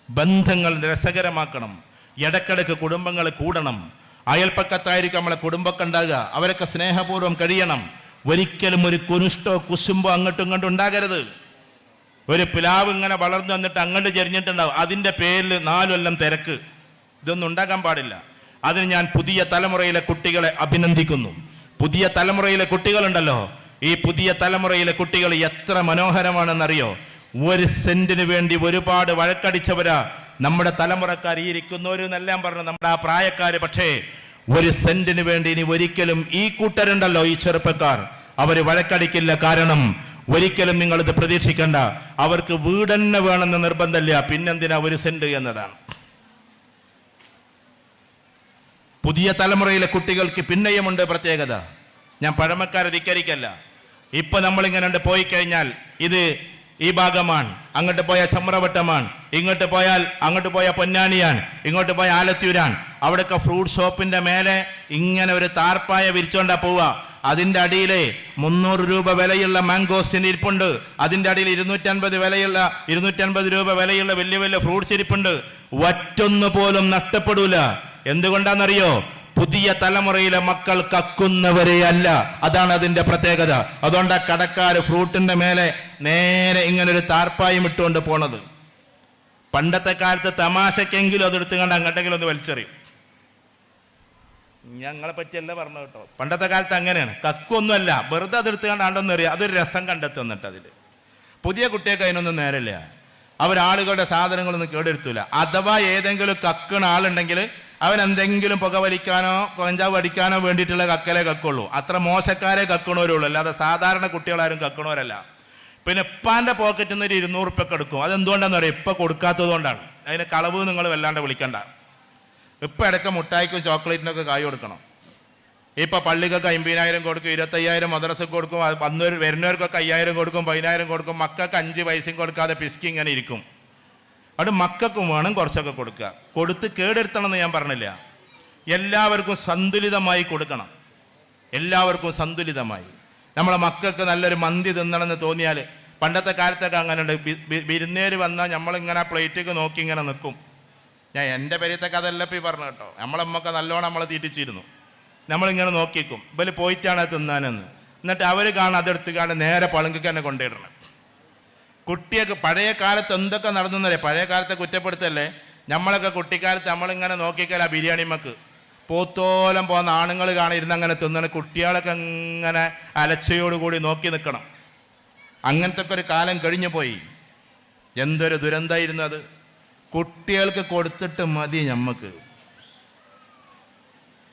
ബന്ധങ്ങൾ രസകരമാക്കണം. ഇടക്കിടക്ക് കുടുംബങ്ങൾ കൂടണം. അയൽപ്പക്കത്തായിരിക്കും നമ്മളെ കുടുംബമൊക്കെ ഉണ്ടാകുക. അവരൊക്കെ സ്നേഹപൂർവ്വം കഴിയണം. ഒരിക്കലും ഒരു കുനിഷ്ടോ കുശുമ്പോ അങ്ങോട്ടും ഇങ്ങോട്ടും ഉണ്ടാകരുത്. ഒരു പിലാവ് ഇങ്ങനെ വളർന്നു വന്നിട്ട് അങ്ങോട്ട് ചെരിഞ്ഞിട്ടുണ്ടാവും, അതിൻ്റെ പേരിൽ 4 കൊല്ലം തിരക്ക്. ഇതൊന്നും ഉണ്ടാകാൻ പാടില്ല. അതിന് ഞാൻ പുതിയ തലമുറയിലെ കുട്ടികളെ അഭിനന്ദിക്കുന്നു. പുതിയ തലമുറയിലെ കുട്ടികളുണ്ടല്ലോ, ഈ പുതിയ തലമുറയിലെ കുട്ടികൾ എത്ര മനോഹരമാണെന്നറിയോ? 1 സെന്റിന് വേണ്ടി ഒരുപാട് വഴക്കടിച്ചവരാ നമ്മുടെ തലമുറക്കാർ. ഈ ഇരിക്കുന്നവരെന്നെല്ലാം പറഞ്ഞു നമ്മുടെ ആ പ്രായക്കാര്. പക്ഷേ 1 സെന്റിന് വേണ്ടി ഇനി ഒരിക്കലും ഈ കൂട്ടരുണ്ടല്ലോ, ഈ ചെറുപ്പക്കാർ, അവര് വഴക്കടിക്കില്ല. കാരണം ഒരിക്കലും നിങ്ങളിത് പ്രതീക്ഷിക്കണ്ട. അവർക്ക് വീട് തന്നെ വേണമെന്ന് നിർബന്ധമില്ല. പിന്നെന്തിനാ 1 സെന്റ് എന്നതാണ്. പുതിയ തലമുറയിലെ കുട്ടികൾക്ക് പിന്നെയുമുണ്ട് പ്രത്യേകത. ഞാൻ പഴമക്കാരെ ധിക്കരിക്കല്ല. ഇപ്പൊ നമ്മളിങ്ങനെ പോയി കഴിഞ്ഞാൽ ഇത് ഈ ഭാഗമാണ്, അങ്ങോട്ട് പോയാൽ ചമ്രവട്ടമാണ്, ഇങ്ങോട്ട് പോയാൽ അങ്ങോട്ട് പോയാൽ പൊന്നാനിയാണ്, ഇങ്ങോട്ട് പോയാൽ ആലത്തൂരാണ്. അവിടെയൊക്കെ ഫ്രൂട്ട് ഷോപ്പിന്റെ മേലെ ഇങ്ങനെ ഒരു താർപ്പായ വിരിച്ചോണ്ടാ പോവുക. അതിൻ്റെ അടിയിൽ 300 രൂപ വിലയുള്ള മാംഗോസ്റ്റിന് ഇരിപ്പുണ്ട്. അതിൻ്റെ അടിയിൽ 250 രൂപ വിലയുള്ള വലിയ വലിയ ഫ്രൂട്ട്സ് ഇരിപ്പുണ്ട്. ഒറ്റൊന്നു പോലും നഷ്ടപ്പെടൂല. എന്തുകൊണ്ടാണെന്നറിയോ? പുതിയ തലമുറയിലെ മക്കൾ കക്കുന്നവരെ അല്ല. അതാണ് അതിന്റെ പ്രത്യേകത. അതുകൊണ്ട് ആ കടക്കാര് ഫ്രൂട്ടിന്റെ മേലെ നേരെ ഇങ്ങനെ ഒരു താർപ്പായും ഇട്ടുകൊണ്ട് പോണത്. പണ്ടത്തെ കാലത്ത് തമാശക്കെങ്കിലും അതെടുത്ത് കണ്ട് അങ്ങോട്ടെങ്കിലും ഒന്ന് വലിച്ചെറിയും. ഞങ്ങളെ പറ്റിയല്ല പറഞ്ഞു കേട്ടോ. പണ്ടത്തെ കാലത്ത് അങ്ങനെയാണ്. കക്കൊന്നുമല്ല, വെറുതെ അതെടുത്ത് കണ്ടാണ്ടൊന്നും അറിയാം. അതൊരു രസം കണ്ടെത്തുന്നിട്ട് അതിൽ. പുതിയ കുട്ടിയൊക്കെ അതിനൊന്നും നേരമില്ല. അവരാളുകളുടെ സാധനങ്ങളൊന്നും കേടെടുത്തൂല. അഥവാ ഏതെങ്കിലും കക്കണ ആളുണ്ടെങ്കിൽ അവൻ എന്തെങ്കിലും പുകവലിക്കാനോ കൊഞ്ചാവ് അടിക്കാനോ വേണ്ടിയിട്ടുള്ള കക്കലേ കക്കുള്ളൂ. അത്ര മോശക്കാരെ കക്കണവരുള്ളൂ, അല്ലാതെ സാധാരണ കുട്ടികളാരും കക്കണവരല്ല. പിന്നെ ഇപ്പാൻ്റെ പോക്കറ്റിൽ നിന്ന് 200 ഉറുപ്പ്യൊക്കെ എടുക്കും. അതെന്തുകൊണ്ടാണെന്ന് പറയാം? ഇപ്പം കൊടുക്കാത്തത് കൊണ്ടാണ്. അതിന് കളവ് നിങ്ങൾ വല്ലാണ്ട് വിളിക്കണ്ട. ഇപ്പം ഇടയ്ക്ക് മുട്ടായിക്കും ചോക്ലേറ്റിനൊക്കെ കായ് കൊടുക്കണം. ഇപ്പം പള്ളിക്കൊക്കെ 50,000 കൊടുക്കും, 25,000 മദ്രസക്ക് കൊടുക്കും, വരുന്നവർക്കൊക്കെ 5,000 കൊടുക്കും, 10,000 കൊടുക്കും. മക്കൾക്ക് 5 പൈസയും കൊടുക്കാതെ പിസ്കി ഇങ്ങനെ ഇരിക്കും. അവിടെ മക്കൾക്കും വേണം കുറച്ചൊക്കെ കൊടുക്കുക. കൊടുത്ത് കേടെടുത്തണമെന്ന് ഞാൻ പറഞ്ഞില്ല. എല്ലാവർക്കും സന്തുലിതമായി കൊടുക്കണം. എല്ലാവർക്കും സന്തുലിതമായി. നമ്മളെ മക്കൾക്ക് നല്ലൊരു മന്തി തിന്നണമെന്ന് തോന്നിയാൽ, പണ്ടത്തെ കാലത്തൊക്കെ അങ്ങനെ ഉണ്ട്. വിരുന്നേര് വന്നാൽ നമ്മളിങ്ങനെ പ്ലേറ്റൊക്കെ നോക്കി ഇങ്ങനെ നിൽക്കും. ഞാൻ എൻ്റെ പേരത്തെ കഥയല്ല ഇപ്പം ഈ പറഞ്ഞു കേട്ടോ. നമ്മളമ്മൊക്കെ നല്ലോണം നമ്മളെ തീറ്റിച്ചിരുന്നു. നമ്മളിങ്ങനെ നോക്കിക്കും ഇവര് പോയിട്ടാണ് അത് തിന്നാനെന്ന്. എന്നിട്ട് അവർ കാണാൻ അതെടുത്ത് കാണാൻ നേരെ പളുങ്കക്ക് തന്നെ കൊണ്ടുവരണം. കുട്ടിയൊക്കെ പഴയ കാലത്ത് എന്തൊക്കെ നടന്നറിയാം. പഴയ കാലത്തെ കുറ്റപ്പെടുത്തല്ലേ. നമ്മളൊക്കെ കുട്ടിക്കാലത്ത് നമ്മളിങ്ങനെ നോക്കിക്കല ബിരിയാണിമക്ക് പോത്തോലം പോകുന്ന ആണുങ്ങൾ കാണാൻ അങ്ങനെ തിന്നണം. കുട്ടികളൊക്കെ ഇങ്ങനെ അലച്ചയോടുകൂടി നോക്കി നിൽക്കണം. അങ്ങനത്തെ ഒക്കെ ഒരു കാലം കഴിഞ്ഞു പോയി. എന്തൊരു ദുരന്തമായിരുന്നു അത്. കുട്ടികൾക്ക് കൊടുത്തിട്ട് മതി നമ്മക്ക്.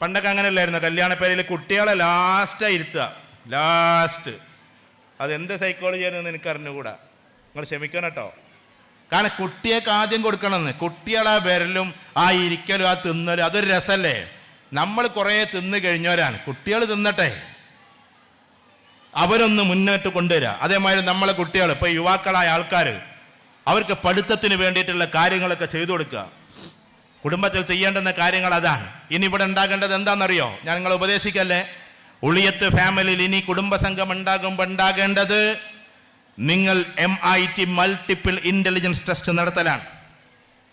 പണ്ടൊക്കെ അങ്ങനെയല്ലായിരുന്നു. കല്യാണപ്പേരയിൽ കുട്ടികളെ ലാസ്റ്റായി ഇരുത്തുക. ലാസ്റ്റ് അതെന്ത് സൈക്കോളജിയാണെന്ന് എനിക്ക് അറിഞ്ഞുകൂടാ. നിങ്ങൾ ക്ഷമിക്കണം കേട്ടോ. കാരണം കുട്ടിയൊക്കെ ആദ്യം കൊടുക്കണമെന്ന്. കുട്ടികളെ വിരലും ആ ഇരിക്കലും ആ തിന്നലും അതൊരു രസമല്ലേ. നമ്മൾ കുറേ തിന്ന് കഴിഞ്ഞവരാണ്. കുട്ടികൾ തിന്നട്ടെ, അവരൊന്ന് മുന്നോട്ട് കൊണ്ടുവരിക. അതേമാതിരി നമ്മളെ കുട്ടികൾ, ഇപ്പോൾ യുവാക്കളായ ആൾക്കാർ, അവർക്ക് പഠിത്തത്തിന് വേണ്ടിയിട്ടുള്ള കാര്യങ്ങളൊക്കെ ചെയ്തു കൊടുക്കുക. കുടുംബത്തിൽ ചെയ്യേണ്ടുന്ന കാര്യങ്ങൾ അതാണ്. ഇനി ഇവിടെ ഉണ്ടാകേണ്ടത് എന്താണെന്നറിയോ? ഞാൻ നിങ്ങളെ ഉപദേശിക്കല്ലേ. ഉളിയത്ത് ഫാമിലിയിൽ ഇനി കുടുംബസംഘം ഉണ്ടാകുമ്പോൾ ഉണ്ടാകേണ്ടത് നിങ്ങൾ MIT മൾട്ടിപ്പിൾ ഇന്റലിജൻസ് ടെസ്റ്റ് നടത്തലാണ്.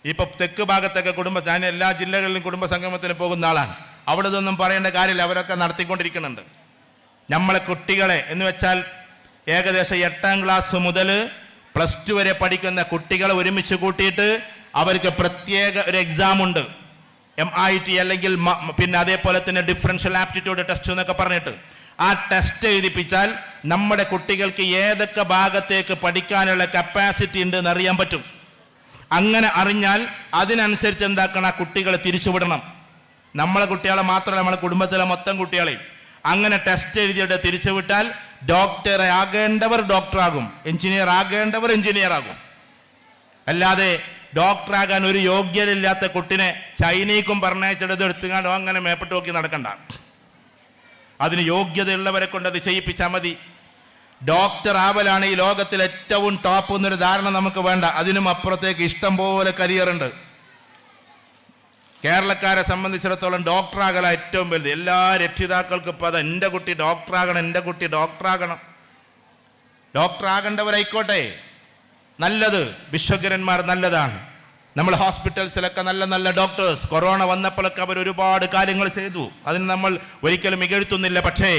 ഇപ്പൊ തെക്ക് ഭാഗത്തൊക്കെ ഞാൻ എല്ലാ ജില്ലകളിലും കുടുംബസംഗമത്തിന് പോകുന്ന ആളാണ്. അവിടെ ഇതൊന്നും പറയേണ്ട കാര്യമില്ല, അവരൊക്കെ നടത്തിക്കൊണ്ടിരിക്കുന്നുണ്ട്. നമ്മളെ കുട്ടികളെ എന്ന് വെച്ചാൽ ഏകദേശം 8ാം ക്ലാസ് മുതൽ +2 വരെ പഠിക്കുന്ന കുട്ടികളെ ഒരുമിച്ച് കൂട്ടിയിട്ട് അവർക്ക് പ്രത്യേക ഒരു എക്സാം ഉണ്ട്. MIT അല്ലെങ്കിൽ പിന്നെ അതേപോലെ തന്നെ ഡിഫറൻഷ്യൽ ആപ്റ്റിറ്റ്യൂഡ് ടെസ്റ്റ് എന്നൊക്കെ പറഞ്ഞിട്ട് ആ ടെസ്റ്റ് എഴുതിപ്പിച്ചാൽ നമ്മുടെ കുട്ടികൾക്ക് ഏതൊക്കെ ഭാഗത്തേക്ക് പഠിക്കാനുള്ള കപ്പാസിറ്റി ഉണ്ട് എന്ന് അറിയാൻ പറ്റും. അങ്ങനെ അറിഞ്ഞാൽ അതിനനുസരിച്ച് എന്താക്കണം, ആ കുട്ടികളെ തിരിച്ചുവിടണം. നമ്മളെ കുട്ടികളെ മാത്രമല്ല, നമ്മളെ കുടുംബത്തിലെ മൊത്തം കുട്ടികളെയും അങ്ങനെ ടെസ്റ്റ് എഴുതിയിട്ട് തിരിച്ചുവിട്ടാൽ ഡോക്ടർ ആകേണ്ടവർ ഡോക്ടറാകും, എഞ്ചിനീയർ ആകേണ്ടവർ എഞ്ചിനീയർ ആകും. അല്ലാതെ ഡോക്ടറാകാൻ ഒരു യോഗ്യതയില്ലാത്ത കുട്ടിനെ ചൈനയ്ക്കും പറഞ്ഞയച്ചെടുത്ത് എടുത്തുകാണ്ടോ അങ്ങനെ മേപ്പിട്ട് നോക്കി നടക്കണ്ട. അതിന് യോഗ്യതയുള്ളവരെ കൊണ്ട് അത് ചെയ്യിപ്പിച്ചാൽ മതി. ഡോക്ടർ ആവലാണ് ഈ ലോകത്തിൽ ഏറ്റവും ടോപ്പ് എന്നൊരു ധാരണ നമുക്ക് വേണ്ട. അതിനും അപ്പുറത്തേക്ക് ഇഷ്ടം പോലെ കരിയറുണ്ട്. കേരളക്കാരെ സംബന്ധിച്ചിടത്തോളം ഡോക്ടറാകല ഏറ്റവും വലുത്. എല്ലാ രക്ഷിതാക്കൾക്കും ഇപ്പോൾ അത് എൻ്റെ കുട്ടി ഡോക്ടറാകണം, എൻ്റെ കുട്ടി ഡോക്ടറാകണം. ഡോക്ടറാകേണ്ടവരായിക്കോട്ടെ, നല്ലത്. വിശ്വകരന്മാർ നല്ലതാണ്. നമ്മൾ ഹോസ്പിറ്റൽസിലൊക്കെ നല്ല നല്ല ഡോക്ടേഴ്സ്, കൊറോണ വന്നപ്പോഴൊക്കെ അവർ ഒരുപാട് കാര്യങ്ങൾ ചെയ്തു, അതിന് നമ്മൾ ഒരിക്കലും ഇകഴ്ത്തുന്നില്ല. പക്ഷേ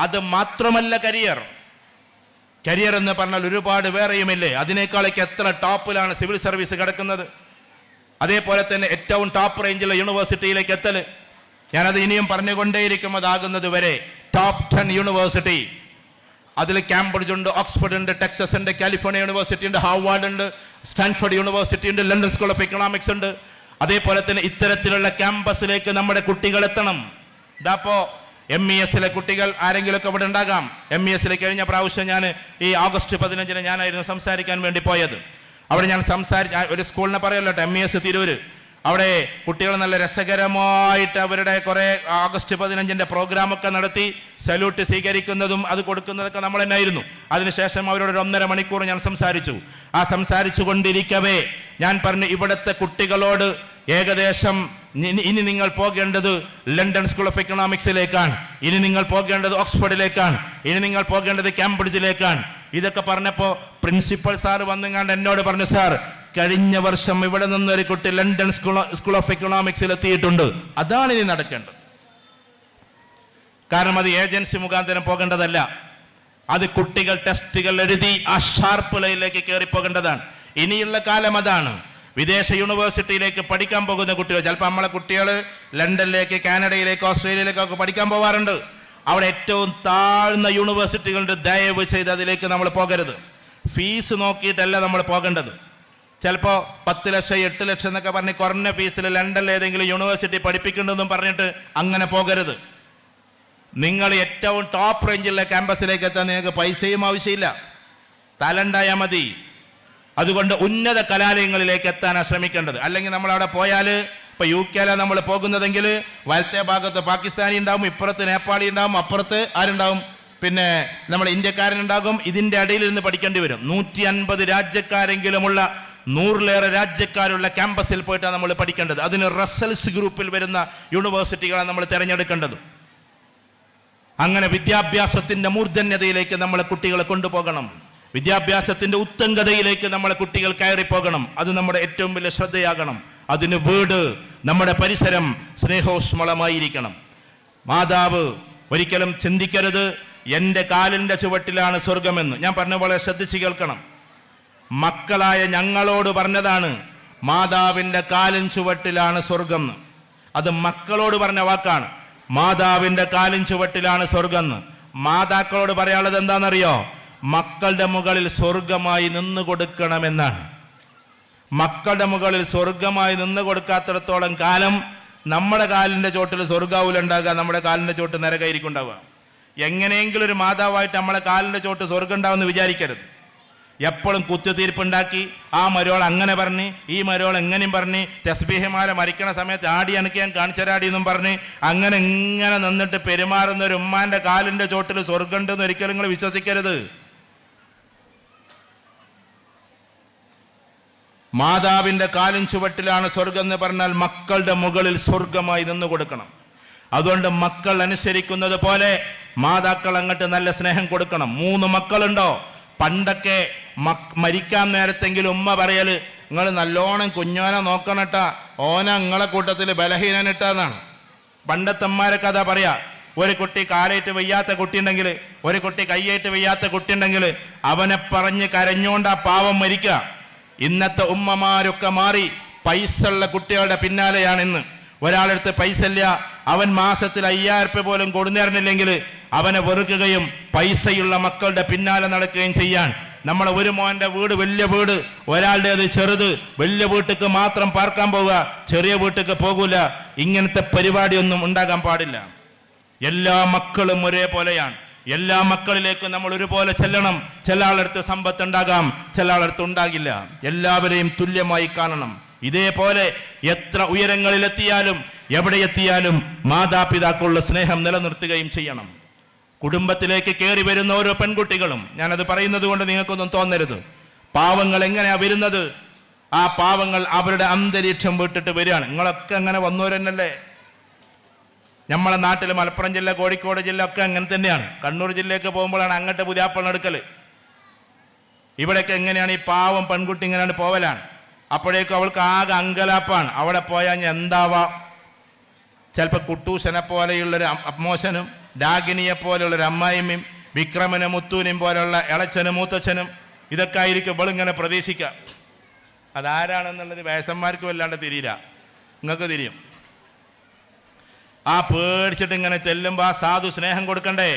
അത് മാത്രമല്ല കരിയർ എന്ന് പറഞ്ഞാൽ ഒരുപാട് വേറെയുമില്ലേ. അതിനേക്കാളൊക്കെ എത്ര ടോപ്പിലാണ് സിവിൽ സർവീസ് കിടക്കുന്നത്. അതേപോലെ തന്നെ ഏറ്റവും ടോപ്പ് റേഞ്ചിലെ യൂണിവേഴ്സിറ്റിയിലേക്ക് എത്തൽ. ഞാനത് ഇനിയും പറഞ്ഞുകൊണ്ടേയിരിക്കും അതാകുന്നത് വരെ. ടോപ്പ് 10 യൂണിവേഴ്സിറ്റി, അതിൽ കാംബ്രിഡ്ജ് ഉണ്ട്, ഓക്സ്ഫോർഡ് ഉണ്ട്, ടെക്സസ് ഉണ്ട്, കാലിഫോർണിയ യൂണിവേഴ്സിറ്റി ഉണ്ട്, ഹാർവാർഡ് ഉണ്ട്, സ്റ്റാൻഫോർഡ് യൂണിവേഴ്സിറ്റി ഉണ്ട്, ലണ്ടൻ സ്കൂൾ ഓഫ് എക്കണോമിക്സ് ഉണ്ട്. അതേപോലെ തന്നെ ഇത്തരത്തിലുള്ള ക്യാമ്പസിലേക്ക് നമ്മുടെ കുട്ടികൾ എത്തണം. ഇതാപ്പോ MES കുട്ടികൾ ആരെങ്കിലുമൊക്കെ ഇവിടെ ഉണ്ടാകാം. MES കഴിഞ്ഞ പ്രാവശ്യം ഞാൻ ഈ ഓഗസ്റ്റ് 15 ഞാനായിരുന്നു സംസാരിക്കാൻ വേണ്ടി പോയത്. അവിടെ ഞാൻ ഒരു സ്കൂളിനെ പറയല്ലോ, MES തിരൂര്. അവിടെ കുട്ടികൾ നല്ല രസകരമായിട്ട് അവരുടെ കുറേ ഓഗസ്റ്റ് 15 പ്രോഗ്രാമൊക്കെ നടത്തി സല്യൂട്ട് സ്വീകരിക്കുന്നതും അത് കൊടുക്കുന്നതൊക്കെ നമ്മൾ തന്നെയായിരുന്നു. അതിനുശേഷം അവരോട് 1.5 മണിക്കൂർ ഞാൻ സംസാരിച്ചു. ആ സംസാരിച്ചു കൊണ്ടിരിക്കവേ ഞാൻ പറഞ്ഞു, ഇവിടുത്തെ കുട്ടികളോട് ഏകദേശം ഇനി നിങ്ങൾ പോകേണ്ടത് ലണ്ടൻ സ്കൂൾ ഓഫ് എക്കണോമിക്സിലേക്കാണ്, ഇനി നിങ്ങൾ പോകേണ്ടത് ഓക്സ്ഫോർഡിലേക്കാണ്, ഇനി നിങ്ങൾ പോകേണ്ടത് കാംബ്രിഡ്ജിലേക്കാണ്. ഇതൊക്കെ പറഞ്ഞപ്പോൾ പ്രിൻസിപ്പൽ സാർ വന്നുകൊണ്ട് എന്നോട് പറഞ്ഞു, സാർ കഴിഞ്ഞ വർഷം ഇവിടെ നിന്നൊരു കുട്ടി ലണ്ടൻ സ്കൂൾ ഓഫ് എക്കണോമിക്സിൽ എത്തിയിട്ടുണ്ട്, അതാണ് ഇനി നടക്കേണ്ടത്. കാരണം അത് ഏജൻസി മുഖാന്തരം പോകേണ്ടതല്ല, അത് കുട്ടികൾ ടെസ്റ്റുകൾ എഴുതി ആ ഷാർപ്പ് ലൈനിലേക്ക് കയറി പോകേണ്ടതാണ്. ഇനിയുള്ള കാലം അതാണ്. വിദേശ യൂണിവേഴ്സിറ്റിയിലേക്ക് പഠിക്കാൻ പോകുന്ന കുട്ടികൾ, ചിലപ്പോൾ നമ്മളെ കുട്ടികൾ ലണ്ടനിലേക്ക്, കാനഡയിലേക്ക്, ഓസ്ട്രേലിയയിലേക്കൊക്കെ പഠിക്കാൻ പോകാറുണ്ട്. അവിടെ ഏറ്റവും താഴ്ന്ന യൂണിവേഴ്സിറ്റികളുണ്ട്. ദയവ് ചെയ്ത് അതിലേക്ക് നമ്മൾ പോകരുത്. ഫീസ് നോക്കിയിട്ടല്ല നമ്മൾ പോകേണ്ടത്. ചിലപ്പോൾ 10 ലക്ഷം 8 ലക്ഷം എന്നൊക്കെ പറഞ്ഞ് കുറഞ്ഞ ഫീസിൽ ലണ്ടനിൽ ഏതെങ്കിലും യൂണിവേഴ്സിറ്റി പഠിപ്പിക്കുന്നുണ്ടെന്നും പറഞ്ഞിട്ട് അങ്ങനെ പോകരുത്. നിങ്ങൾ ഏറ്റവും ടോപ്പ് റേഞ്ചിലുള്ള ക്യാമ്പസിലേക്ക് എത്താൻ നിങ്ങൾക്ക് പൈസയും ആവശ്യമില്ല, തലണ്ടായാൽ മതി. അതുകൊണ്ട് ഉന്നത കലാലയങ്ങളിലേക്ക് എത്താനാണ് ശ്രമിക്കേണ്ടത്. അല്ലെങ്കിൽ നമ്മൾ അവിടെ പോയാൽ, ഇപ്പോൾ UK നമ്മൾ പോകുന്നതെങ്കിൽ വലത്തെ ഭാഗത്ത് പാകിസ്ഥാനി ഉണ്ടാവും, ഇപ്പുറത്ത് നേപ്പാളി ഉണ്ടാവും, അപ്പുറത്ത് ആരുണ്ടാവും, പിന്നെ നമ്മുടെ ഇന്ത്യക്കാരനുണ്ടാകും. ഇതിൻ്റെ ഇടയിൽ നിന്ന് പഠിക്കേണ്ടി വരും. 150 രാജ്യക്കാരെങ്കിലുമുള്ള 100-ലേറെ രാജ്യക്കാരുള്ള ക്യാമ്പസിൽ പോയിട്ടാണ് നമ്മൾ പഠിക്കേണ്ടത്. അതിന് റസൽസ് ഗ്രൂപ്പിൽ വരുന്ന യൂണിവേഴ്സിറ്റികളാണ് നമ്മൾ തിരഞ്ഞെടുക്കേണ്ടത്. അങ്ങനെ വിദ്യാഭ്യാസത്തിൻ്റെ മൂർധന്യതയിലേക്ക് നമ്മളെ കുട്ടികളെ കൊണ്ടുപോകണം. വിദ്യാഭ്യാസത്തിൻ്റെ ഉത്തംഗതയിലേക്ക് നമ്മളെ കുട്ടികൾ കയറിപ്പോകണം. അത് നമ്മുടെ ഏറ്റവും വലിയ ശ്രദ്ധയാകണം. അതിന് വീട്, നമ്മുടെ പരിസരം സ്നേഹോഷ്മളമായിരിക്കണം. മാതാവ് ഒരിക്കലും ചിന്തിക്കരുത് എൻ്റെ കാലിൻ്റെ ചുവട്ടിലാണ് സ്വർഗമെന്ന്. ഞാൻ പറഞ്ഞ പോലെ ശ്രദ്ധിച്ച് കേൾക്കണം. മക്കളായ ഞങ്ങളോട് പറഞ്ഞതാണ് മാതാവിൻ്റെ കാലിൻ ചുവട്ടിലാണ് സ്വർഗം. അത് മക്കളോട് പറഞ്ഞ വാക്കാണ്. മാതാവിൻ്റെ കാലിൻ ചുവട്ടിലാണ് സ്വർഗം. മാതാക്കളോട് പറയാനുള്ളത് എന്താണെന്നറിയോ? മക്കളുടെ മുകളിൽ സ്വർഗമായി നിന്ന് കൊടുക്കണമെന്നാണ്. മക്കളുടെ മുകളിൽ സ്വർഗമായി നിന്ന് കൊടുക്കാത്തിടത്തോളം കാലം നമ്മുടെ കാലിൻ്റെ ചോട്ടിൽ സ്വർഗാവൂലുണ്ടാകുക, നമ്മുടെ കാലിൻ്റെ ചോട്ട് നരകമായിരിക്കും ഉണ്ടാവുക. എങ്ങനെയെങ്കിലും ഒരു മാതാവായിട്ട് നമ്മളെ കാലിൻ്റെ ചോട്ട് സ്വർഗം ഉണ്ടാവുമെന്ന് വിചാരിക്കരുത്. എപ്പോഴും കുത്തിത്തീർപ്പുണ്ടാക്കി ആ മരോൾ അങ്ങനെ പറഞ്ഞ്, ഈ മരോൾ എങ്ങനെയും പറഞ്ഞ്, തസ്ബീഹമാരെ മരിക്കണ സമയത്ത് ആടി അനക്കാൻ കാണിച്ചരാടി എന്നും പറഞ്ഞ് അങ്ങനെ ഇങ്ങനെ നിന്നിട്ട് പെരുമാറുന്ന ഒരു ഉമ്മാൻ്റെ കാലിൻ്റെ ചോട്ടിൽ സ്വർഗം ഉണ്ടെന്ന് ഒരിക്കലും നിങ്ങൾ വിശ്വസിക്കരുത്. മാതാവിൻ്റെ കാലിൻ ചുവട്ടിലാണ് സ്വർഗം എന്ന് പറഞ്ഞാൽ മക്കളുടെ മുകളിൽ സ്വർഗമായി നിന്ന് കൊടുക്കണം. അതുകൊണ്ട് മക്കൾ അനുസരിക്കുന്നത് പോലെ മാതാക്കൾ അങ്ങോട്ട് നല്ല സ്നേഹം കൊടുക്കണം. 3 മക്കളുണ്ടോ? പണ്ടൊക്കെ മരിക്കാൻ നേരത്തെങ്കിലും ഉമ്മ പറയല്, നിങ്ങൾ നല്ലോണം കുഞ്ഞോനെ നോക്കണട്ടാ, ഓന നിങ്ങളെ കൂട്ടത്തിൽ ബലഹീനനിട്ടാന്നാണ്. പണ്ടത്തെ അമ്മമാരൊക്കെ അതാ പറയാ. ഒരു കുട്ടി കാലേറ്റ് വയ്യാത്ത കുട്ടിയുണ്ടെങ്കിൽ, ഒരു കുട്ടി കയ്യേറ്റ് വയ്യാത്ത കുട്ടിയുണ്ടെങ്കിൽ അവനെ പറഞ്ഞ് കരഞ്ഞോണ്ട് ആ പാവം മരിക്കുക. ഇന്നത്തെ ഉമ്മമാരൊക്കെ മാറി പൈസ ഉള്ള കുട്ടികളുടെ പിന്നാലെയാണ് ഇന്ന്. ഒരാളെടുത്ത് പൈസ ഇല്ല, അവൻ മാസത്തിൽ 5000 രൂപ പോലും കൊടുന്നേറിനില്ലെങ്കിൽ അവനെ വെറുക്കുകയും പൈസയുള്ള മക്കളുടെ പിന്നാലെ നടക്കുകയും ചെയ്യാൻ. നമ്മളെ ഒരു മോൻ്റെ വീട് വലിയ വീട്, ഒരാളുടേത് ചെറുത്. വലിയ വീട്ടിലേക്ക് മാത്രം പാർക്കാൻ പോവുക, ചെറിയ വീട്ടിലേക്ക് പോകൂല. ഇങ്ങനത്തെ പരിപാടിയൊന്നും ഉണ്ടാകാൻ പാടില്ല. എല്ലാ മക്കളും ഒരേപോലെയാണ്. എല്ലാ മക്കളിലേക്കും നമ്മൾ ഒരുപോലെ ചെല്ലണം. ചില ആളടുത്ത് സമ്പത്ത് ഉണ്ടാകാം, ചില ആളടുത്ത് ഉണ്ടാകില്ല. എല്ലാവരെയും തുല്യമായി കാണണം. ഇതേപോലെ എത്ര ഉയരങ്ങളിലെത്തിയാലും എവിടെ എത്തിയാലും മാതാപിതാക്കളുടെ സ്നേഹം നിലനിർത്തുകയും ചെയ്യണം. കുടുംബത്തിലേക്ക് കയറി വരുന്ന ഓരോ പെൺകുട്ടികളും, ഞാനത് പറയുന്നത് കൊണ്ട് നിങ്ങൾക്കൊന്നും തോന്നരുത്, പാവങ്ങൾ എങ്ങനെയാ വരുന്നത്? ആ പാവങ്ങൾ അവരുടെ അന്തരീക്ഷം വിട്ടിട്ട് വരികയാണ്. നിങ്ങളൊക്കെ അങ്ങനെ വന്നവരെന്നല്ലേ? നമ്മളെ നാട്ടിൽ മലപ്പുറം ജില്ല, കോഴിക്കോട് ജില്ല ഒക്കെ അങ്ങനെ തന്നെയാണ്. കണ്ണൂർ ജില്ലയ്ക്ക് പോകുമ്പോഴാണ് അങ്ങോട്ട് പുതിയാപ്പള എടുക്കൽ. ഇവിടെയൊക്കെ എങ്ങനെയാണ്? ഈ പാവം പെൺകുട്ടി ഇങ്ങനെയാണ് പോവലാണ്. അപ്പോഴേക്കും അവൾക്ക് ആകെ അങ്കലാപ്പാണ്. അവിടെ പോയാൽ ഞാൻ എന്താവാം? ചിലപ്പോൾ കുട്ടൂശനെ പോലെയുള്ളൊരു അമ്മോശനും, ഡാഗിനിയെ പോലെയുള്ളൊരു അമ്മായിമ്മയും, വിക്രമനും മുത്തൂനും പോലെയുള്ള ഇളച്ചനും മൂത്തച്ഛനും, ഇതൊക്കെ ആയിരിക്കും ഇവളിങ്ങനെ പ്രതീക്ഷിക്കുക. അതാരാണെന്നുള്ളത് വയസ്സന്മാർക്ക് വല്ലാണ്ട് തിരിയില്ല, നിങ്ങൾക്ക് തിരിയും. ആ പേടിച്ചിട്ട് ഇങ്ങനെ ചെല്ലുമ്പോൾ ആ സാധു സ്നേഹം കൊടുക്കണ്ടേ?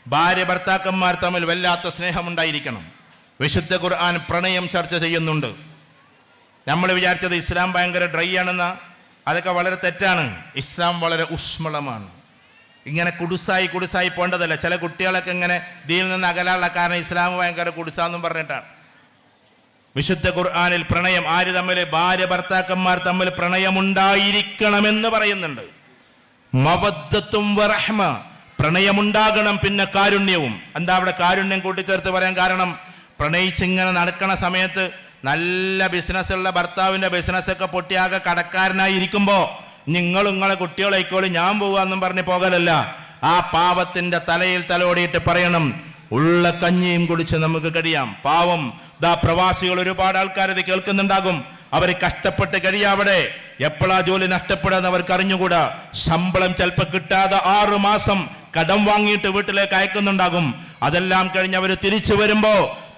ഭാര്യ ഭർത്താക്കന്മാർ തമ്മിൽ വല്ലാത്ത സ്നേഹമുണ്ടായിരിക്കണം. വിശുദ്ധ ഖുർആൻ പ്രണയം ചർച്ച ചെയ്യുന്നുണ്ട്. നമ്മൾ വിചാരിച്ചത് ഇസ്ലാം ഭയങ്കര ഡ്രൈ ആണെന്ന, അതൊക്കെ വളരെ തെറ്റാണ്. ഇസ്ലാം വളരെ ഊഷ്മളമാണ്. ഇങ്ങനെ കുടുസായി പോണ്ടതല്ല. ചില കുട്ടികളൊക്കെ ഇങ്ങനെ ദീനിൽ നിന്ന് അകലാനുള്ള കാരണം ഇസ്ലാം ഭയങ്കര കുടുസാന്നും പറഞ്ഞിട്ടാണ്. വിശുദ്ധ ഖുർആനിൽ പ്രണയം ആര് തമ്മിൽ? ഭാര്യ ഭർത്താക്കന്മാർ തമ്മിൽ പ്രണയമുണ്ടായിരിക്കണമെന്ന് പറയുന്നുണ്ട്. മവദ്ദത്തും വറഹ്മ, പ്രണയമുണ്ടാകണം, പിന്നെ കാരുണ്യവും. എന്താ അവിടെ കാരുണ്യം കൂട്ടിച്ചേർത്ത് പറയാൻ കാരണം? പ്രണയിച്ചിങ്ങനെ നടക്കണ സമയത്ത് നല്ല ബിസിനസ്സുള്ള ഭർത്താവിൻ്റെ ബിസിനസ്സൊക്കെ പൊട്ടിയാകെ കടക്കാരനായി ഇരിക്കുമ്പോൾ നിങ്ങളെ കുട്ടികളായിക്കോളി ഞാൻ പോവാന്നും പറഞ്ഞ് പോകലല്ല. ആ പാവത്തിന്റെ തലയിൽ തലോടിയിട്ട് പറയണം, ഉള്ള കഞ്ഞിയും കുടിച്ച് നമുക്ക് കഴിയാം. പാവം പ്രവാസികൾ ഒരുപാട് ആൾക്കാർ ഇത് കേൾക്കുന്നുണ്ടാകും. അവർ കഷ്ടപ്പെട്ട് കഴിയാവിടെ. എപ്പോഴാ ജോലി നഷ്ടപ്പെടാന്ന് അവർക്ക് അറിഞ്ഞുകൂടാ. ശമ്പളം ചിലപ്പോൾ കിട്ടാതെ 6 മാസം കടം വാങ്ങിയിട്ട് വീട്ടിലേക്ക് അയക്കുന്നുണ്ടാകും. അതെല്ലാം കഴിഞ്ഞ് അവർ തിരിച്ചു വരുമ്പോ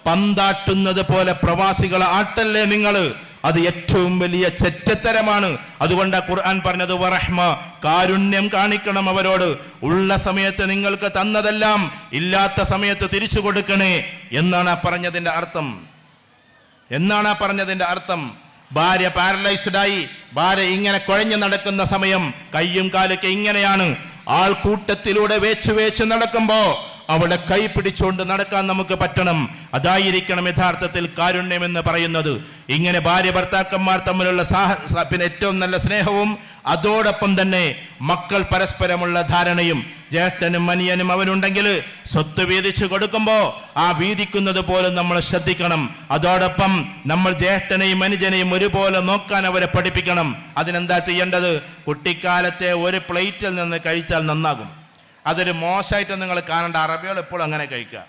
പന്താട്ടുന്നത് പോലെ പ്രവാസികളെ ആട്ടല്ലേ നിങ്ങൾ? അത് ഏറ്റവും വലിയ ചെറ്റത്തരമാണ്. അതുകൊണ്ട് ഖുർആൻ പറഞ്ഞത് വറഹ്മ, കാരുണ്യം കാണിക്കണം അവരോട്. ഉള്ള സമയത്ത് നിങ്ങൾക്ക് തന്നതെല്ലാം ഇല്ലാത്ത സമയത്ത് തിരിച്ചു കൊടുക്കണേ എന്നാണ് ആ പറഞ്ഞതിന്റെ അർത്ഥം. ഭാര്യ പാരലൈസ്ഡ് ആയി, ഭാര്യ ഇങ്ങനെ കുഴഞ്ഞു നടക്കുന്ന സമയം, കയ്യും കാലൊക്കെ ഇങ്ങനെയാണ്. ആൾക്കൂട്ടത്തിലൂടെ വേച്ചു നടക്കുമ്പോ അവിടെ കൈ പിടിച്ചുകൊണ്ട് നടക്കാൻ നമുക്ക് പറ്റണം. അതായിരിക്കണം യഥാർത്ഥത്തിൽ കാരുണ്യം എന്ന് പറയുന്നത്. ഇങ്ങനെ ഭാര്യ ഭർത്താക്കന്മാർ തമ്മിലുള്ള പിന്നെ ഏറ്റവും നല്ല സ്നേഹവും അതോടൊപ്പം തന്നെ മക്കൾ പരസ്പരമുള്ള ധാരണയും. ജ്യേഷ്ഠനും മനിയനും അവനുണ്ടെങ്കിൽ സ്വത്ത് വീതിച്ചു കൊടുക്കുമ്പോൾ ആ വീതിക്കുന്നത് പോലും നമ്മൾ ശ്രദ്ധിക്കണം. അതോടൊപ്പം നമ്മൾ ജ്യേഷ്ഠനെയും അനുജനെയും ഒരുപോലെ നോക്കാൻ അവരെ പഠിപ്പിക്കണം. അതിനെന്താ ചെയ്യേണ്ടത്? കുട്ടിക്കാലത്തെ ഒരു പ്ലേറ്റിൽ നിന്ന് കഴിച്ചാൽ നന്നാകും. അതൊരു മോശമായിട്ട് നിങ്ങൾ കാണേണ്ട. അറബികൾ എപ്പോഴും അങ്ങനെ കഴിക്കുക.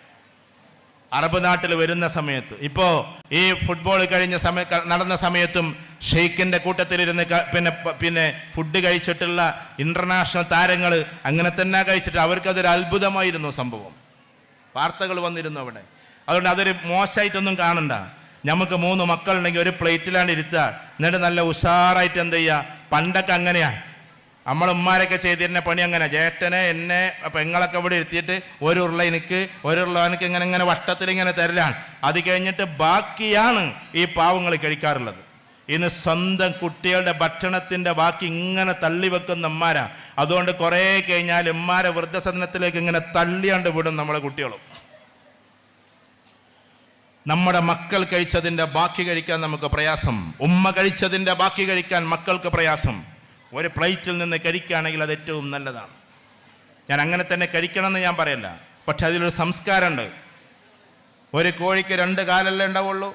അറബ് നാട്ടിൽ വരുന്ന സമയത്ത്, ഇപ്പോൾ ഈ ഫുട്ബോൾ കഴിഞ്ഞ നടന്ന സമയത്തും ഷെയ്ഖിന്റെ കൂട്ടത്തിലിരുന്ന് പിന്നെ ഫുഡ് കഴിച്ചിട്ടുള്ള ഇന്റർനാഷണൽ താരങ്ങൾ അങ്ങനെ തന്നെ കഴിച്ചിട്ട് അവർക്കതൊരു അത്ഭുതമായിരുന്നു സംഭവം. വാർത്തകൾ വന്നിരുന്നു അവിടെ. അതുകൊണ്ട് അതൊരു മോശമായിട്ടൊന്നും കാണണ്ട. നമുക്ക് 3 മക്കളുണ്ടെങ്കിൽ ഒരു പ്ലേറ്റിലാണ് ഇരുത്തുക. എന്നിട്ട് നല്ല ഉഷാറായിട്ട് എന്ത് ചെയ്യുക? പണ്ടൊക്കെ അങ്ങനെയാണ്. നമ്മളുമ്മാരൊക്കെ ചെയ്തിരുന്ന പണി അങ്ങനെ. ജ്യേഷ്ഠനെ എന്നെ പെങ്ങളൊക്കെ ഇവിടെ ഇരുത്തിയിട്ട് ഒരു ഉരുള എനിക്ക് ഇങ്ങനെ വട്ടത്തിൽ ഇങ്ങനെ തരലാണ്. അത് കഴിഞ്ഞിട്ട് ബാക്കിയാണ് ഈ പാവങ്ങൾ കഴിക്കാറുള്ളത്. ഇന്ന് സ്വന്തം കുട്ടികളുടെ ഭക്ഷണത്തിന്റെ ബാക്കി ഇങ്ങനെ തള്ളിവെക്കുന്ന ഉമ്മാരാ. അതുകൊണ്ട് കുറേ കഴിഞ്ഞാൽ ഉമ്മാരെ വൃദ്ധസദനത്തിലേക്ക് ഇങ്ങനെ തള്ളിയാണ്ട് വിടും നമ്മളെ കുട്ടികളും. നമ്മുടെ മക്കൾ കഴിച്ചതിന്റെ ബാക്കി കഴിക്കാൻ നമുക്ക് പ്രയാസം. ഉമ്മ കഴിച്ചതിന്റെ ബാക്കി കഴിക്കാൻ മക്കൾക്ക് പ്രയാസം. ഒരു പ്ലേറ്റിൽ നിന്ന് കഴിക്കുകയാണെങ്കിൽ അത് ഏറ്റവും നല്ലതാണ്. ഞാൻ അങ്ങനെ തന്നെ കഴിക്കണമെന്ന് ഞാൻ പറയല്ല. പക്ഷെ അതിലൊരു സംസ്കാരമുണ്ട്. ഒരു കോഴിക്ക് 2 കാലല്ലേ ഉണ്ടാവുള്ളൂ.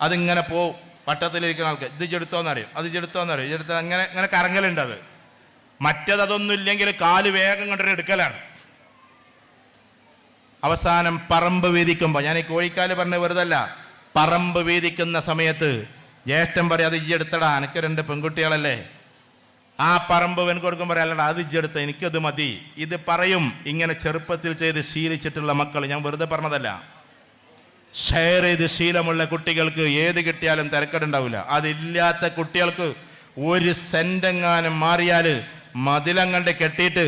അതിങ്ങനെ പോവും. വട്ടത്തിലിരിക്കുന്ന ആൾക്ക് ഇത് ചെടുത്തോന്നറിയും, അത് ചെടുത്തോന്നറിയും, ഇതെടുത്ത് അങ്ങനെ കറങ്ങലുണ്ട്. അത് അതൊന്നും ഇല്ലെങ്കിൽ കാല് വേഗം കണ്ടിട്ട് എടുക്കലാണ്. അവസാനം പറമ്പ് വീതിക്കുമ്പോൾ, ഞാൻ ഈ കോഴിക്കാല് പറഞ്ഞ് വെറുതല്ല, പറമ്പ് വീതിക്കുന്ന സമയത്ത് ജ്യേഷ്ഠൻ പറയും, അത് ഇജ്ജെടുത്തടാ, എനിക്ക് 2 പെൺകുട്ടികളല്ലേ. ആ പറമ്പ് വെൻ കൊടുക്കുമ്പോൾ അല്ലടാ അത് ഇജ്ജെടുത്ത, എനിക്കത് മതി. ഇത് പറയും. ഇങ്ങനെ ചെറുപ്പത്തിൽ ചെയ്ത് ശീലിച്ചിട്ടുള്ള മക്കൾ, ഞാൻ വെറുതെ പറഞ്ഞതല്ല. ഷെയർ ചെയ്ത് ശീലമുള്ള കുട്ടികൾക്ക് ഏത് കിട്ടിയാലും തിരക്കടുണ്ടാവില്ല. അതില്ലാത്ത കുട്ടികൾക്ക് 1 സെന്റെങ്ങാനും മാറിയാൽ മതിലങ്ങണ്ട് കെട്ടിയിട്ട്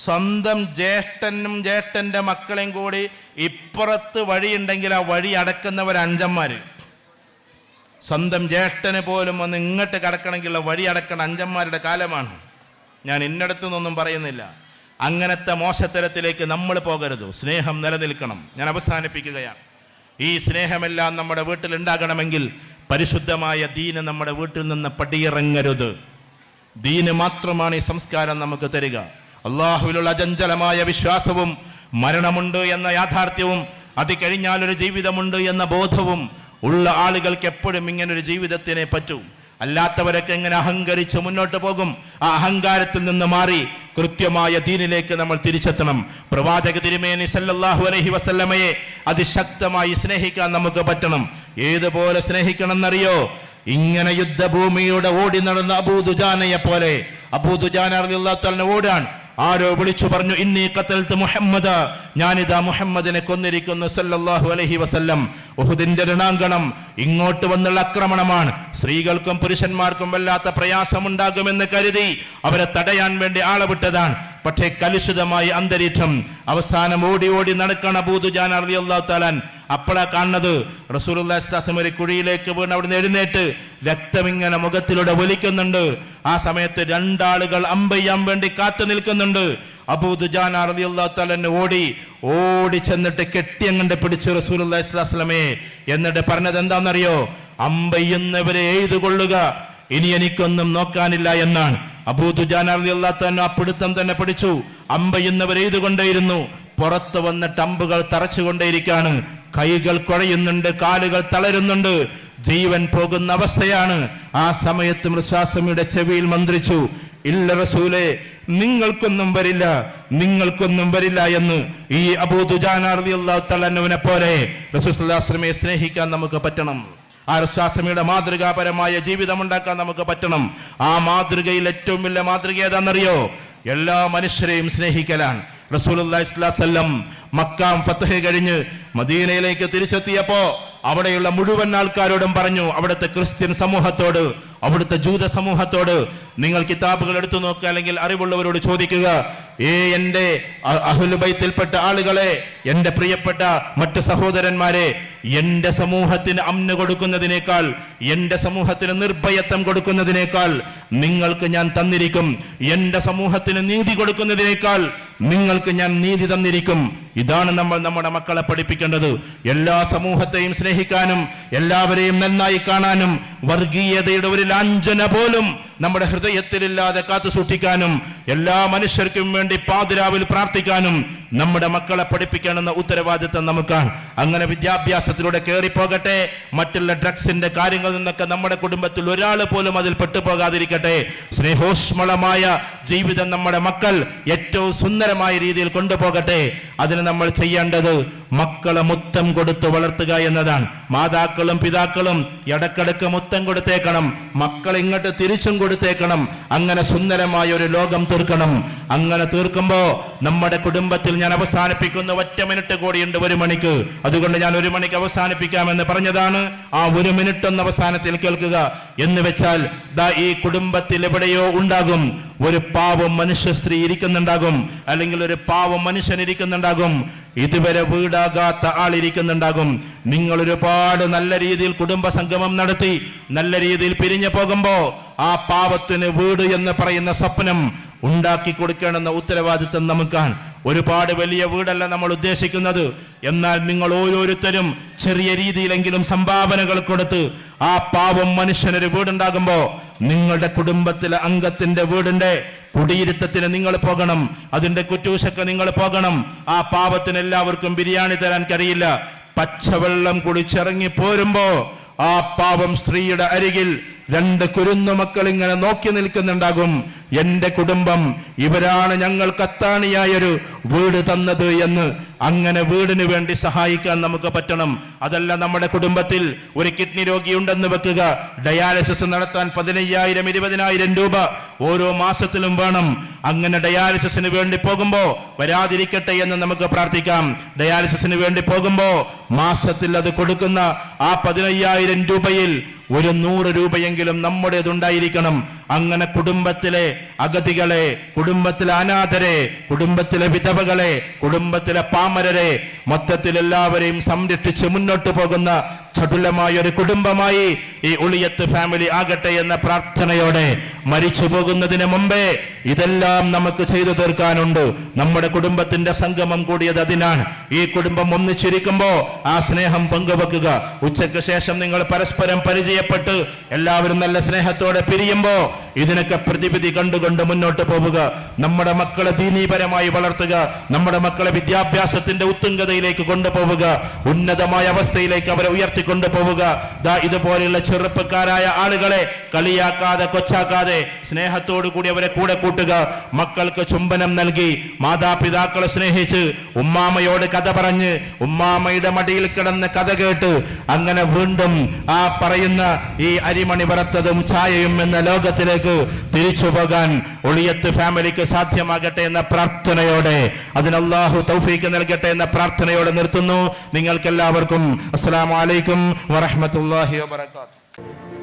സ്വന്തം ജ്യേഷ്ഠനും ജ്യേഷ്ഠന്റെ മക്കളെയും കൂടി ഇപ്പുറത്ത് വഴിയുണ്ടെങ്കിൽ ആ വഴി അടക്കുന്നവർ 5 സ്വന്തം ജ്യേഷ്ഠന് പോലും ഒന്ന് ഇങ്ങോട്ട് കടക്കണമെങ്കിലുള്ള വഴി അടക്കേണ്ട 5 കാലമാണ്. ഞാൻ ഇന്നടത്തു നിന്നൊന്നും പറയുന്നില്ല. അങ്ങനത്തെ മോശത്തരത്തിലേക്ക് നമ്മൾ പോകരുത്. സ്നേഹം നിലനിൽക്കണം. ഞാൻ അവസാനിപ്പിക്കുകയാണ്. ഈ സ്നേഹമെല്ലാം നമ്മുടെ വീട്ടിൽ ഉണ്ടാകണമെങ്കിൽ പരിശുദ്ധമായ ദീന് നമ്മുടെ വീട്ടിൽ നിന്ന് പടിയിറങ്ങരുത്. ദീന് മാത്രമാണ് ഈ സംസ്കാരം നമുക്ക് തരിക. അള്ളാഹുവിലുള്ള അചഞ്ചലമായ വിശ്വാസവും മരണമുണ്ട് എന്ന യാഥാർത്ഥ്യവും അത് കഴിഞ്ഞാൽ ഒരു ജീവിതമുണ്ട് എന്ന ബോധവും ഉള്ള ആളുകൾക്ക് എപ്പോഴും ഇങ്ങനൊരു ജീവിതത്തിനെ പറ്റൂ. അല്ലാത്തവരൊക്കെ എങ്ങനെ അഹങ്കരിച്ച് മുന്നോട്ട് പോകും? ആ അഹങ്കാരത്തിൽ നിന്ന് മാറി കൃത്യമായ ദീനിലേക്ക് നമ്മൾ തിരിച്ചെത്തണം. പ്രവാചക തിരുമേനി സല്ലല്ലാഹു അലൈഹി വസല്ലമയെ അതിശക്തമായി സ്നേഹിക്കാൻ നമുക്ക് പറ്റണം. ഏതുപോലെ സ്നേഹിക്കണം എന്നറിയോ? ഇങ്ങനെ യുദ്ധഭൂമിയുടെ ഓടി നടന്ന അബൂ ദുജാനയെ പോലെ. അബൂ ദുജാന റളിയല്ലാഹു തആല ഓടാൻ ആരോ വിളിച്ചു പറഞ്ഞു, ഇന്നി ഖതൽതു മുഹമ്മദ, ഞാനിതാ മുഹമ്മദിനെ കൊന്നിരിക്കുന്നു സല്ലല്ലാഹു അലൈഹി വസല്ലം. ഉഹുദിന്റെ രണാങ്കണം ഇങ്ങോട്ട് വന്നുള്ള ആക്രമണമാണ്. സ്ത്രീകൾക്കും പുരുഷന്മാർക്കും വല്ലാത്ത പ്രയാസമുണ്ടാകുമെന്ന് കരുതി അവരെ തടയാൻ വേണ്ടി ആളെ വിട്ടതാണ്. പക്ഷേ കലുഷിതമായ അന്തരീക്ഷം. അവസാനം ഓടി ഓടി നടക്കണം അബൂ ദുജാന റളിയല്ലാഹു തആല. അപ്പോഴാ കാണുന്നത് റസൂലുള്ളാഹി സ്വല്ലല്ലാഹു അലൈഹി വസല്ലം ഒരു കുഴിയിലേക്ക് വീണ് അവിടുന്ന് എഴുന്നേറ്റ് രക്തം ഇങ്ങനെ മുഖത്തിലൂടെ ഒലിക്കുന്നുണ്ട്. ആ സമയത്ത് രണ്ടാളുകൾ അമ്പെയ്യാൻ വേണ്ടി കാത്തു നിൽക്കുന്നുണ്ട്. അബൂ ദുജാന റളിയല്ലാഹു തആല ഓടി ചെന്നിട്ട് കെട്ടിയങ്ങണ്ട് പിടിച്ചു റസൂലുള്ളാഹി സ്വല്ലല്ലാഹു അലൈഹി വസല്ലമയെ. എന്നിട്ട് പറഞ്ഞത് എന്താണെന്നറിയോ? അമ്പെയ്യുന്നവരെ എഴുതുകൊള്ളുക, ഇനി എനിക്കൊന്നും നോക്കാനില്ല എന്നാണ്. അബൂ ദുജാന റളിയല്ലാഹു തആല ആ പിടുത്തം തന്നെ പിടിച്ചു. അമ്പെയ്യുന്നവർ എഴുതുകൊണ്ടേയിരുന്നു. പുറത്ത് വന്നിട്ട് അമ്പുകൾ തറച്ചുകൊണ്ടേയിരിക്കാണ്. കൈകൾ കുഴയുന്നുണ്ട്, കാലുകൾ തളരുന്നുണ്ട്, ജീവൻ പോകുന്ന അവസ്ഥയാണ്. ആ സമയത്ത് മുസ്വാസമിയുടെ ചെവിയിൽ മന്ത്രിച്ചു, ഇല്ല റസൂലേ, നിങ്ങൾക്കൊന്നും വരില്ല, നിങ്ങൾക്കൊന്നും വരില്ല എന്ന്. ഈ അബൂ ദുജാന റളിയല്ലാഹു തആല അൻഹുവിനെ പോലെ റസൂൽ സല്ലല്ലാഹു അലൈഹി വസല്ലമയെ സ്നേഹിക്കാൻ നമുക്ക് പറ്റണം. ആ മുസ്വാസമിയുടെ മാതൃകാപരമായ ജീവിതം ഉണ്ടാക്കാൻ നമുക്ക് പറ്റണം. ആ മാതൃകയിൽ ഏറ്റവും വലിയ മാതൃക ഏതാണെന്നറിയോ? എല്ലാ മനുഷ്യരെയും സ്നേഹിക്കലാണ്. റസൂലുള്ളാഹി സ്വല്ലല്ലാഹു അലൈഹി വസല്ലം മക്ക ഫത്ഹ് കഴിഞ്ഞ് മദീനയിലേക്ക് തിരിച്ചെത്തിയപ്പോ അവിടെയുള്ള മുഴുവൻ ആൾക്കാരോടും പറഞ്ഞു, അവിടുത്തെ ക്രിസ്ത്യൻ സമൂഹത്തോട്, അവിടുത്തെ ജൂത സമൂഹത്തോട്, നിങ്ങൾ കിതാബുകൾ എടുത്തു നോക്കുക, അല്ലെങ്കിൽ അറിവുള്ളവരോട് ചോദിക്കുക, എന്റെ അഹ്ലു ബൈത്തിൽപ്പെട്ട ആളുകളെ, എന്റെ പ്രിയപ്പെട്ട മറ്റു സഹോദരന്മാരെ, എന്റെ സമൂഹത്തിന് അമ്ന് കൊടുക്കുന്നതിനേക്കാൾ, എന്റെ സമൂഹത്തിന് നിർഭയത്വം കൊടുക്കുന്നതിനേക്കാൾ നിങ്ങൾക്ക് ഞാൻ തന്നിരിക്കും. എന്റെ സമൂഹത്തിന് നീതി കൊടുക്കുന്നതിനേക്കാൾ നിങ്ങൾക്ക് ഞാൻ നീതി തന്നിരിക്കും. ഇതാണ് നമ്മൾ നമ്മുടെ മക്കളെ പഠിപ്പിക്കേണ്ടത്. എല്ലാ സമൂഹത്തെയും സ്നേഹിക്കാനും എല്ലാവരെയും നന്നായി കാണാനും വർഗീയതയുടെ ഒരു ലാഞ്ചന പോലും നമ്മുടെ ഹൃദയത്തിലില്ലാതെ കാത്തു സൂക്ഷിക്കാനും എല്ലാ മനുഷ്യർക്കും വേണ്ടി പാതിരാവിൽ പ്രാർത്ഥിക്കാനും നമ്മുടെ മക്കളെ പഠിപ്പിക്കണമെന്ന ഉത്തരവാദിത്വം നമുക്കാണ്. അങ്ങനെ വിദ്യാഭ്യാസത്തിലൂടെ കയറിപ്പോകട്ടെ. മറ്റുള്ള ഡ്രഗ്സിന്റെ കാര്യങ്ങളിൽ നിന്നൊക്കെ നമ്മുടെ കുടുംബത്തിൽ ഒരാൾ പോലും അതിൽ പെട്ടുപോകാതിരിക്കട്ടെ. സ്നേഹോഷ്മളമായ ജീവിതം നമ്മുടെ മക്കൾ ഏറ്റവും സുന്ദരമായ രീതിയിൽ കൊണ്ടുപോകട്ടെ. അതിന് നമ്മൾ ചെയ്യേണ്ടത് മക്കളെ മുത്തം കൊടുത്ത് വളർത്തുക എന്നതാണ്. മാതാക്കളും പിതാക്കളും ഇടക്കിടക്ക് മുത്തം കൊടുത്തേക്കണം, മക്കളെ ഇങ്ങോട്ട് തിരിച്ചും കൊടുത്തേക്കണം. അങ്ങനെ സുന്ദരമായ ഒരു ലോകം തീർക്കണം. അങ്ങനെ തീർക്കുമ്പോ നമ്മുടെ കുടുംബത്തിൽ, ഞാൻ അവസാനിപ്പിക്കുന്ന 1 മിനിറ്റ് കൂടിയുണ്ട് 1 മണിക്ക്, അതുകൊണ്ട് ഞാൻ 1 മണിക്ക് അവസാനിപ്പിക്കാമെന്ന് പറഞ്ഞതാണ്. ആ 1 മിനിറ്റ് ഒന്ന് അവസാനത്തിൽ കേൾക്കുക. എന്ന് വെച്ചാൽ ഈ കുടുംബത്തിൽ എവിടെയോ ഉണ്ടാകും ഒരു പാവം മനുഷ്യ സ്ത്രീ ഇരിക്കുന്നുണ്ടാകും, അല്ലെങ്കിൽ ഒരു പാവം മനുഷ്യൻ ഇരിക്കുന്നുണ്ടാകും, ഇതുവരെ വീടാകാത്ത ആളിരിക്കുന്നുണ്ടാകും. നിങ്ങൾ ഒരുപാട് നല്ല രീതിയിൽ കുടുംബ സംഗമം നടത്തി നല്ല രീതിയിൽ പിരിഞ്ഞു പോകുമ്പോ ആ പാവത്തിന് വീട് എന്ന് പറയുന്ന സ്വപ്നം ഉണ്ടാക്കി കൊടുക്കണമെന്ന ഉത്തരവാദിത്വം നമുക്കാണ്. ഒരുപാട് വലിയ വീടല്ല നമ്മൾ ഉദ്ദേശിക്കുന്നത്. എന്നാൽ നിങ്ങൾ ഓരോരുത്തരും ചെറിയ രീതിയിലെങ്കിലും സംഭാവനകൾ കൊടുത്ത് ആ പാവം മനുഷ്യനൊരു വീടുണ്ടാകുമ്പോ നിങ്ങളുടെ കുടുംബത്തിലെ അംഗത്തിന്റെ വീടിന്റെ കുടിയിരുത്തത്തിന് നിങ്ങൾ പോകണം, അതിന്റെ കുറ്റൂശക്ക് നിങ്ങൾ പോകണം. ആ പാവത്തിന് എല്ലാവർക്കും ബിരിയാണി തരാൻ കഴിയില്ല. പച്ചവെള്ളം കുടിച്ചിറങ്ങി പോരുമ്പോ ആ പാവം സ്ത്രീയുടെ അരികിൽ 2 കുരുന്നു മക്കൾ ഇങ്ങനെ നോക്കി നിൽക്കുന്നുണ്ടാകും. എന്റെ കുടുംബം, ഇവരാണ് ഞങ്ങൾക്ക് അത്താണിയായൊരു വീട് തന്നത് എന്ന്. അങ്ങനെ വീടിന് വേണ്ടി സഹായിക്കാൻ നമുക്ക് പറ്റണം. അതല്ല, നമ്മുടെ കുടുംബത്തിൽ ഒരു കിഡ്നി രോഗി ഉണ്ടെന്ന് വെക്കുക, ഡയാലിസിസ് നടത്താൻ 15,000 20,000 രൂപ ഓരോ മാസത്തിലും വേണം. അങ്ങനെ ഡയാലിസിസിന് വേണ്ടി പോകുമ്പോ വരാതിരിക്കട്ടെ എന്ന് നമുക്ക് പ്രാർത്ഥിക്കാം. ഡയാലിസിസിന് വേണ്ടി പോകുമ്പോ മാസത്തിൽ അത് കൊടുക്കുന്ന ആ 15,000 രൂപയിൽ ഒരു 100 രൂപയെങ്കിലും നമ്മുടേതുണ്ടായിരിക്കണം. അങ്ങനെ കുടുംബത്തിലെ അഗതികളെ, കുടുംബത്തിലെ അനാഥരെ, കുടുംബത്തിലെ വിധവകളെ, കുടുംബത്തിലെ പാമരരെ, മൊത്തത്തിൽ എല്ലാവരെയും സംരക്ഷിച്ച് മുന്നോട്ട് പോകുന്ന ചടുലമായ ഒരു കുടുംബമായി ഈ ഉളിയത്ത് ഫാമിലി ആകട്ടെ എന്ന പ്രാർത്ഥനയോടെ മരിച്ചു പോകുന്നതിന് മുമ്പേ ഇതെല്ലാം നമുക്ക് ചെയ്തു തീർക്കാനുണ്ട്. നമ്മുടെ കുടുംബത്തിന്റെ സംഗമം കൂടിയത് അതിനാണ്. ഈ കുടുംബം ഒന്നിച്ചിരിക്കുമ്പോ ആ സ്നേഹം പങ്കുവെക്കുക. ഉച്ചയ്ക്ക് ശേഷം നിങ്ങൾ പരസ്പരം പരിചയപ്പെട്ട് എല്ലാവരും നല്ല സ്നേഹത്തോടെ പിരിയുമ്പോ ഇതിനൊക്കെ പ്രതിവിധി കണ്ടുകൊണ്ട് മുന്നോട്ട് പോവുക. നമ്മുടെ മക്കളെ ദീനീപരമായി വളർത്തുക. നമ്മുടെ മക്കളെ വിദ്യാഭ്യാസത്തിന്റെ ഉത്തുംഗതയിലേക്ക് കൊണ്ടുപോവുക. ഉന്നതമായ അവസ്ഥയിലേക്ക് അവരെ ഉയർത്തിക്കൊണ്ടു പോവുക. ഇതുപോലെയുള്ള ചെറുപ്പക്കാരായ ആളുകളെ കളിയാക്കാതെ കൊച്ചാക്കാതെ സ്നേഹത്തോടു കൂടി അവരെ കൂടെ കൂട്ടുക. മക്കൾക്ക് ചുംബനം നൽകി മാതാപിതാക്കളെ സ്നേഹിച്ച് ഉമ്മാമയോട് കഥ പറഞ്ഞ് ഉമ്മാമയുടെ മടിയിൽ കിടന്ന് കഥ കേട്ട് അങ്ങനെ വീണ്ടും ആ പറയുന്ന ഈ അരിമണി വറുത്തതും ചായയും എന്ന ലോകത്തിലേക്ക് തിരിച്ചു പോകാൻ ഒളിയത്ത് ഫാമിലിക്ക് സാധ്യമാകട്ടെ എന്ന പ്രാർത്ഥനയോടെ, അതിന് അല്ലാഹു തൗഫീഖ് നൽകട്ടെ എന്ന പ്രാർത്ഥനയോടെ നിർത്തുന്നു. നിങ്ങൾക്കെല്ലാവർക്കും അസ്സലാമു അലൈക്കും വറഹ്മത്തുള്ളാഹി വബറകാതുഹു.